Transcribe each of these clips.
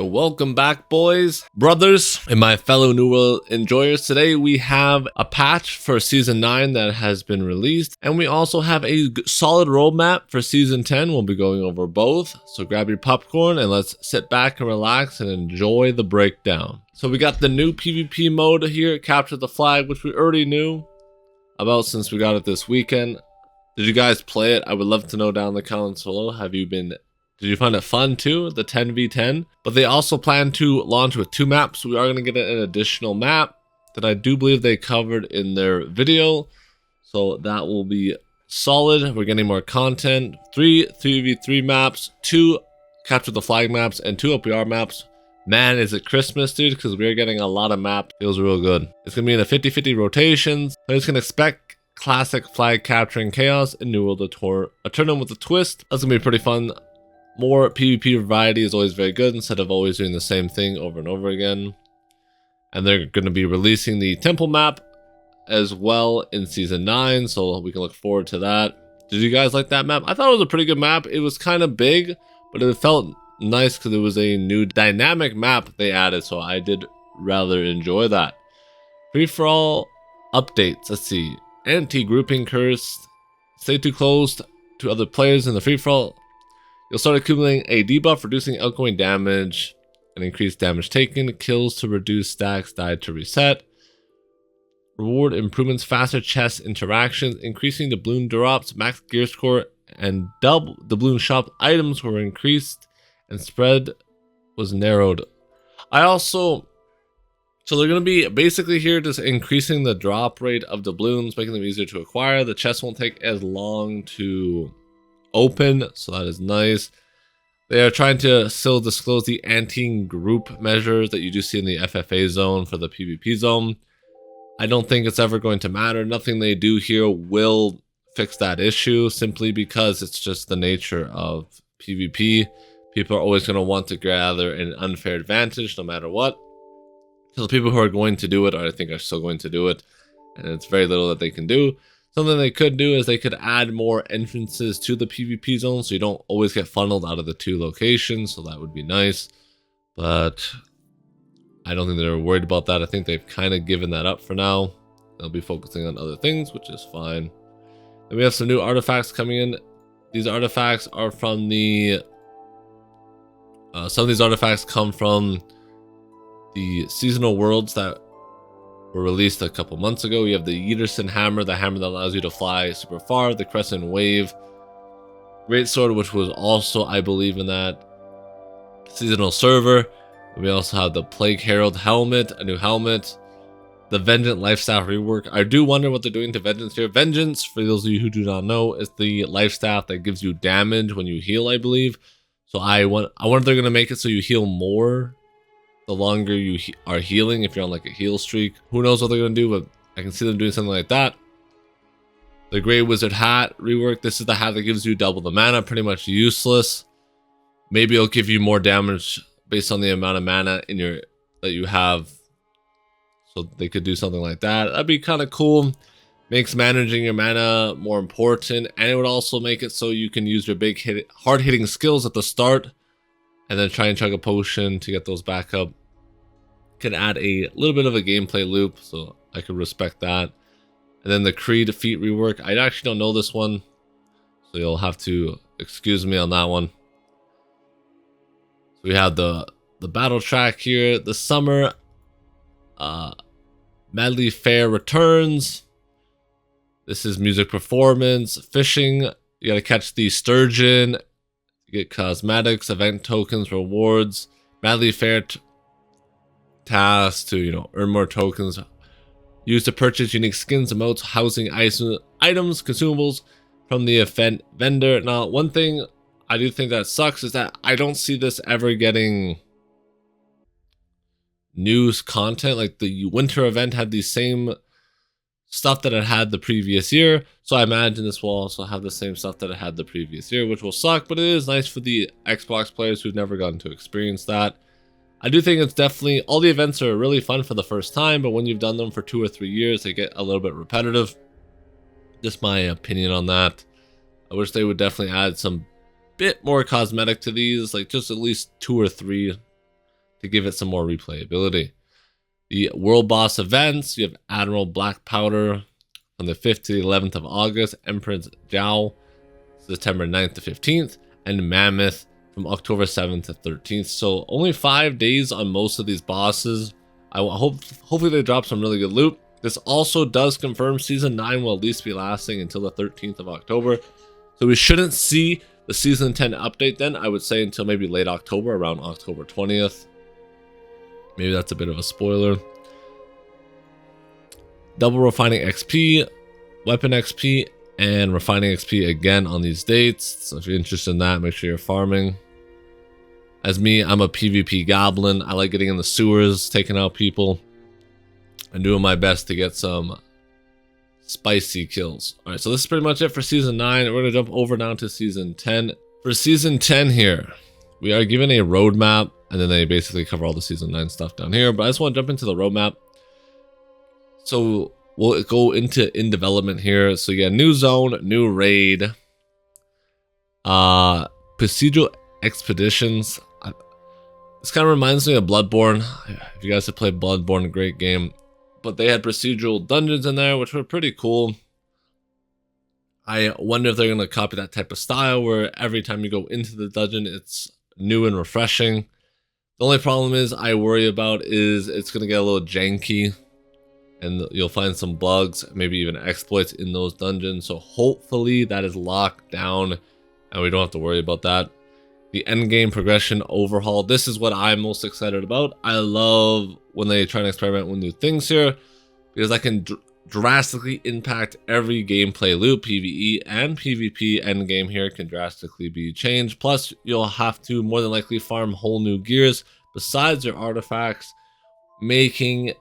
So welcome back, boys, brothers, and my fellow New World enjoyers. Today we have a patch for Season 9 that has been released, and we also have a solid roadmap for Season 10. We'll be going over both, so grab your popcorn and let's sit back and relax and enjoy the breakdown. So we got the new PvP mode here, Capture the Flag, which we already knew about since we got it this weekend. Did you guys play it? I would love to know down in the comments below. Did you find it fun too, the 10v10? But they also plan to launch with 2 maps. We are going to get an additional map that I do believe they covered in their video. So that will be solid. We're getting more content. 3 3v3 maps, 2 Capture the Flag maps, and 2 OPR maps. Man, is it Christmas, dude, because we're getting a lot of maps. Feels real good. It's going to be in a 50-50 rotations. I just can expect classic flag capturing chaos in New World Aeternum with a twist. That's going to be pretty fun. More PvP variety is always very good instead of always doing the same thing over and over again. And they're going to be releasing the temple map as well in Season 9, so we can look forward to that. Did you guys like that map? I thought it was a pretty good map. It was kind of big, but it felt nice because it was a new dynamic map they added, so I did rather enjoy that. Free-for-all updates. Let's see. Anti-grouping curse. Stay too close to other players in the free-for-all. You'll start accumulating a debuff, reducing outgoing damage and increased damage taken. Kills to reduce stacks, died to reset. Reward improvements, faster chest interactions, increasing the doubloon drops, max gear score, and double the doubloon shop items were increased, and spread was narrowed. So they're going to be basically here just increasing the drop rate of doubloons, making them easier to acquire. The chest won't take as long to open, so that is nice. They are trying to still disclose the anti-group measures that you do see in the FFA zone for the PvP zone. I don't think it's ever going to matter. Nothing they do here will fix that issue, simply because it's just the nature of PvP. People are always going to want to gather an unfair advantage no matter what. So the people who are going to do it, I think, are still going to do it, and it's very little that they can do. Something they could do is they could add more entrances to the PvP zone so you don't always get funneled out of the 2 locations, so that would be nice. But I don't think they're worried about that. I think they've kind of given that up for now. They'll be focusing on other things, which is fine. Then we have some new artifacts coming in. These artifacts are from the... some of these artifacts come from the seasonal worlds that were released a couple months ago. You have the Yeaterson hammer, the hammer that allows you to fly super far, the Crescent Wave Great Sword, which was also, I believe, in that seasonal server. We also have the Plague Herald helmet, a new helmet, the Vengeance Lifestaff rework. I do wonder what they're doing to Vengeance here. Vengeance, for those of you who do not know, is the lifestaff that gives you damage when you heal, I believe. So I wonder if they're going to make it so you heal more the longer you are healing, if you're on like a heal streak. Who knows what they're going to do, but I can see them doing something like that. The Grey Wizard hat rework. This is the hat that gives you double the mana, pretty much useless. Maybe it'll give you more damage based on the amount of mana that you have. So they could do something like that. That'd be kind of cool. Makes managing your mana more important, and it would also make it so you can use your big hard-hitting skills at the start and then try and chug a potion to get those back up. Can add a little bit of a gameplay loop, so I could respect that. And then the Creed feat rework. I actually don't know this one, so you'll have to excuse me on that one. So we have the battle track here. The summer Madly Fair returns. This is music performance, fishing. You gotta catch the sturgeon. Get cosmetics, event tokens, rewards, Madly Fair tasks to, earn more tokens. Used to purchase unique skins, emotes, housing, items, consumables from the event vendor. Now, one thing I do think that sucks is that I don't see this ever getting news content. Like the winter event had the same stuff that it had the previous year, so I imagine this will also have the same stuff that it had the previous year, which will suck, but it is nice for the Xbox players who've never gotten to experience that. I do think it's definitely, all the events are really fun for the first time, but when you've done them for 2 or 3 years, they get a little bit repetitive. Just my opinion on that. I wish they would definitely add some bit more cosmetic to these, like just at least 2 or 3 to give it some more replayability. The world boss events, you have Admiral Black Powder from the 5th to the 11th of August, Empress Zhao September 9th to 15th, and Mammoth from October 7th to 13th. So only 5 days on most of these bosses. Hopefully they drop some really good loot. This also does confirm Season 9 will at least be lasting until the 13th of October. So we shouldn't see the Season 10 update then, I would say, until maybe late October, around October 20th. Maybe that's a bit of a spoiler. Double refining XP, weapon XP, and refining XP again on these dates. So if you're interested in that, make sure you're farming. As me, I'm a PvP goblin. I like getting in the sewers, taking out people, and doing my best to get some spicy kills. Alright, so this is pretty much it for Season 9. We're going to jump over down to Season 10. For Season 10 here, we are given a roadmap, and then they basically cover all the Season 9 stuff down here. But I just want to jump into the roadmap. So we'll go into in development here. So you got new zone, new raid, procedural expeditions. This kind of reminds me of Bloodborne. If you guys have played Bloodborne, a great game. But they had procedural dungeons in there, which were pretty cool. I wonder if they're going to copy that type of style where every time you go into the dungeon, it's new and refreshing. The only problem is I worry about is it's going to get a little janky. And you'll find some bugs, maybe even exploits in those dungeons. So hopefully that is locked down and we don't have to worry about that. The endgame progression overhaul. This is what I'm most excited about. I love when they try and experiment with new things here, because that can drastically impact every gameplay loop. PvE and PvP endgame here can drastically be changed. Plus, you'll have to more than likely farm whole new gears besides your artifacts, making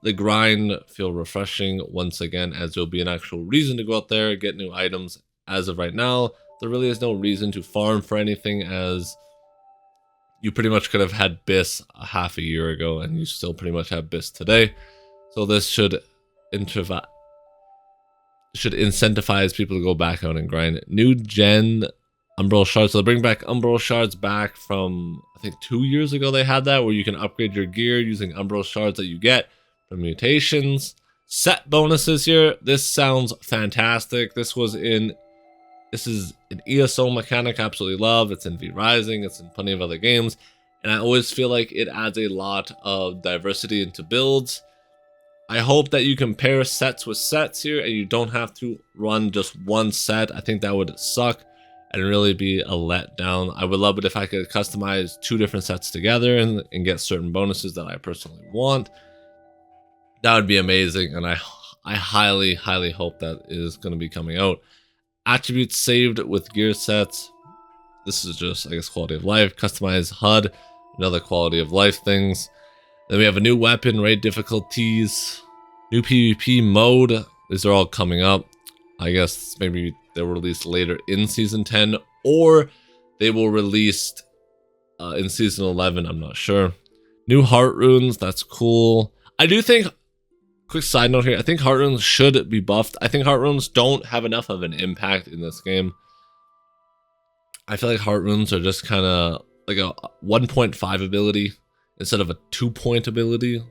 the grind feel refreshing once again, as there'll be an actual reason to go out there, get new items. As of right now, there really is no reason to farm for anything, as you pretty much could have had BIS a half a year ago and you still pretty much have BIS today. So this should incentivize people to go back out and grind. New gen Umbral Shards. So they bring back Umbral Shards back from, I think 2 years ago they had that, where you can upgrade your gear using Umbral Shards that you get from mutations. Set bonuses here. This sounds fantastic. This is an ESO mechanic I absolutely love. It's in V Rising, it's in plenty of other games, and I always feel like it adds a lot of diversity into builds. I hope that you can pair sets with sets here and you don't have to run just one set. I think that would suck and really be a letdown. I would love it if I could customize 2 different sets together and get certain bonuses that I personally want. That would be amazing, and I highly hope that is going to be coming out. Attributes saved with gear sets. This is just, I guess, quality of life. Customized HUD, another quality of life things. Then we have a new weapon, raid difficulties, new PvP mode. These are all coming up. I guess maybe they were released later in Season 10, or they will release in Season 11. I'm not sure. New heart runes. That's cool. I do think, quick side note here, I think heart runes should be buffed. I think heart runes don't have enough of an impact in this game. I feel like heart runes are just kind of like a 1.5 ability instead of a 2-point ability.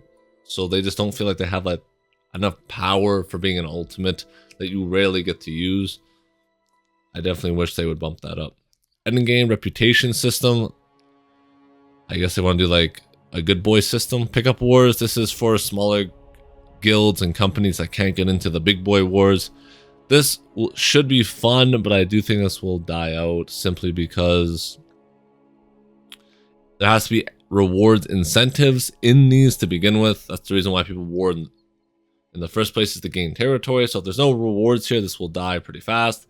So they just don't feel like they have like enough power for being an ultimate that you rarely get to use. I definitely wish they would bump that up. Endgame reputation system. I guess they want to do like a good boy system. Pickup wars. This is for smaller guilds and companies that can't get into the big boy wars. This should be fun, but I do think this will die out simply because there has to be rewards incentives in these to begin with. That's the reason why people ward in the first place, is to gain territory. So if there's no rewards here, this will die pretty fast.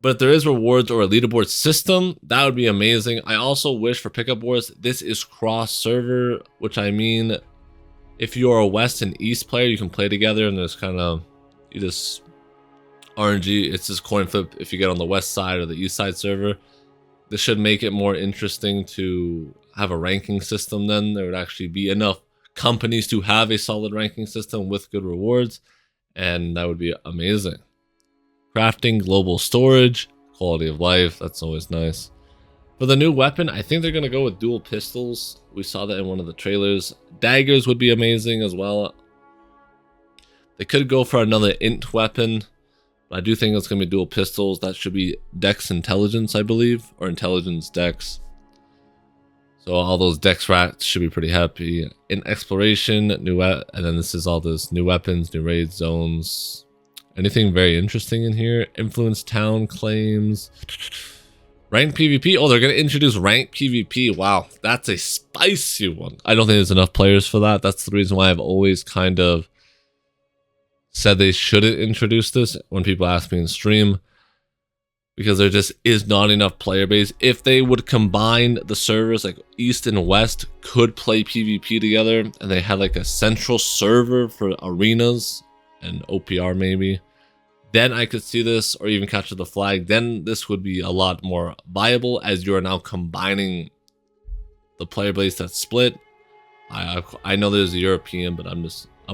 But if there is rewards or a leaderboard system, that would be amazing. I also wish for pickup wars, this is cross server, which I mean, if you're a West and East player, you can play together, and there's kind of, you just RNG, it's just coin flip if you get on the West side or the East side server. This should make it more interesting to have a ranking system. Then there would actually be enough companies to have a solid ranking system with good rewards, and that would be amazing. Crafting, global storage, quality of life, that's always nice. For the new weapon, I think they're going to go with dual pistols. We saw that in one of the trailers. Daggers would be amazing as well. They could go for another int weapon, but I do think it's going to be dual pistols. That should be Dex Intelligence, I believe, or Intelligence Dex. So all those Dex rats should be pretty happy. In Exploration, and then this is all this new weapons, new raid zones. Anything very interesting in here? Influence Town claims. Ranked PvP. Oh, they're going to introduce ranked PvP. Wow, that's a spicy one. I don't think there's enough players for that. That's the reason why I've always kind of said they shouldn't introduce this when people ask me in stream, because there just is not enough player base. If they would combine the servers, like East and West could play PvP together, and they had like a central server for arenas and OPR maybe, then I could see this, or even Capture the Flag. Then this would be a lot more viable, as you are now combining the player base that's split. I know there's a European, but I'm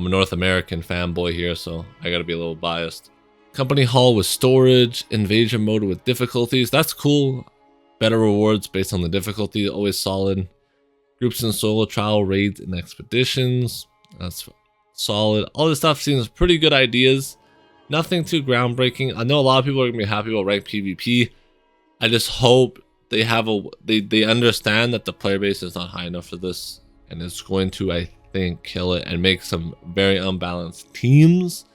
a North American fanboy here, so I gotta be a little biased. Company Hall with storage, invasion mode with difficulties. That's cool. Better rewards based on the difficulty, always solid. Groups and solo trial raids and expeditions. That's solid. All this stuff seems pretty good ideas. Nothing too groundbreaking. I know a lot of people are gonna be happy about ranked PvP. I just hope they have they understand that the player base is not high enough for this, and it's going to, I think, kill it and make some very unbalanced teams.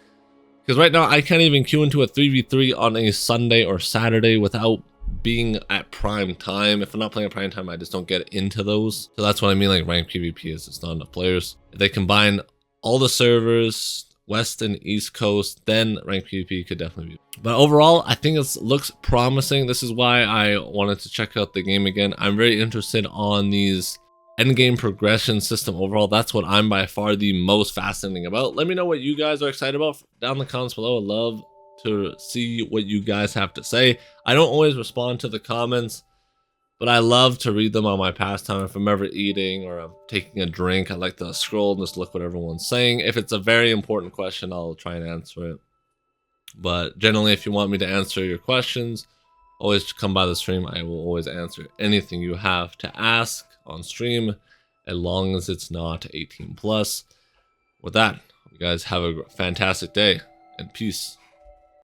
Because right now I can't even queue into a 3v3 on a Sunday or Saturday without being at prime time. If I'm not playing at prime time, I just don't get into those. So that's what I mean, like ranked PvP is it's not enough players. If they combine all the servers, West and East Coast, then ranked PvP could definitely be. But overall, I think it looks promising. This is why I wanted to check out the game again. I'm very interested on these endgame progression system overall. That's what I'm by far the most fascinating about. Let me know what you guys are excited about down in the comments below. I'd love to see what you guys have to say. I don't always respond to the comments, but I love to read them on my pastime. If I'm ever eating or I'm taking a drink, I like to scroll and just look what everyone's saying. If it's a very important question, I'll try and answer it. But generally, if you want me to answer your questions, always come by the stream. I will always answer anything you have to ask on stream, as long as it's not 18+. With that, you guys have a fantastic day, and peace.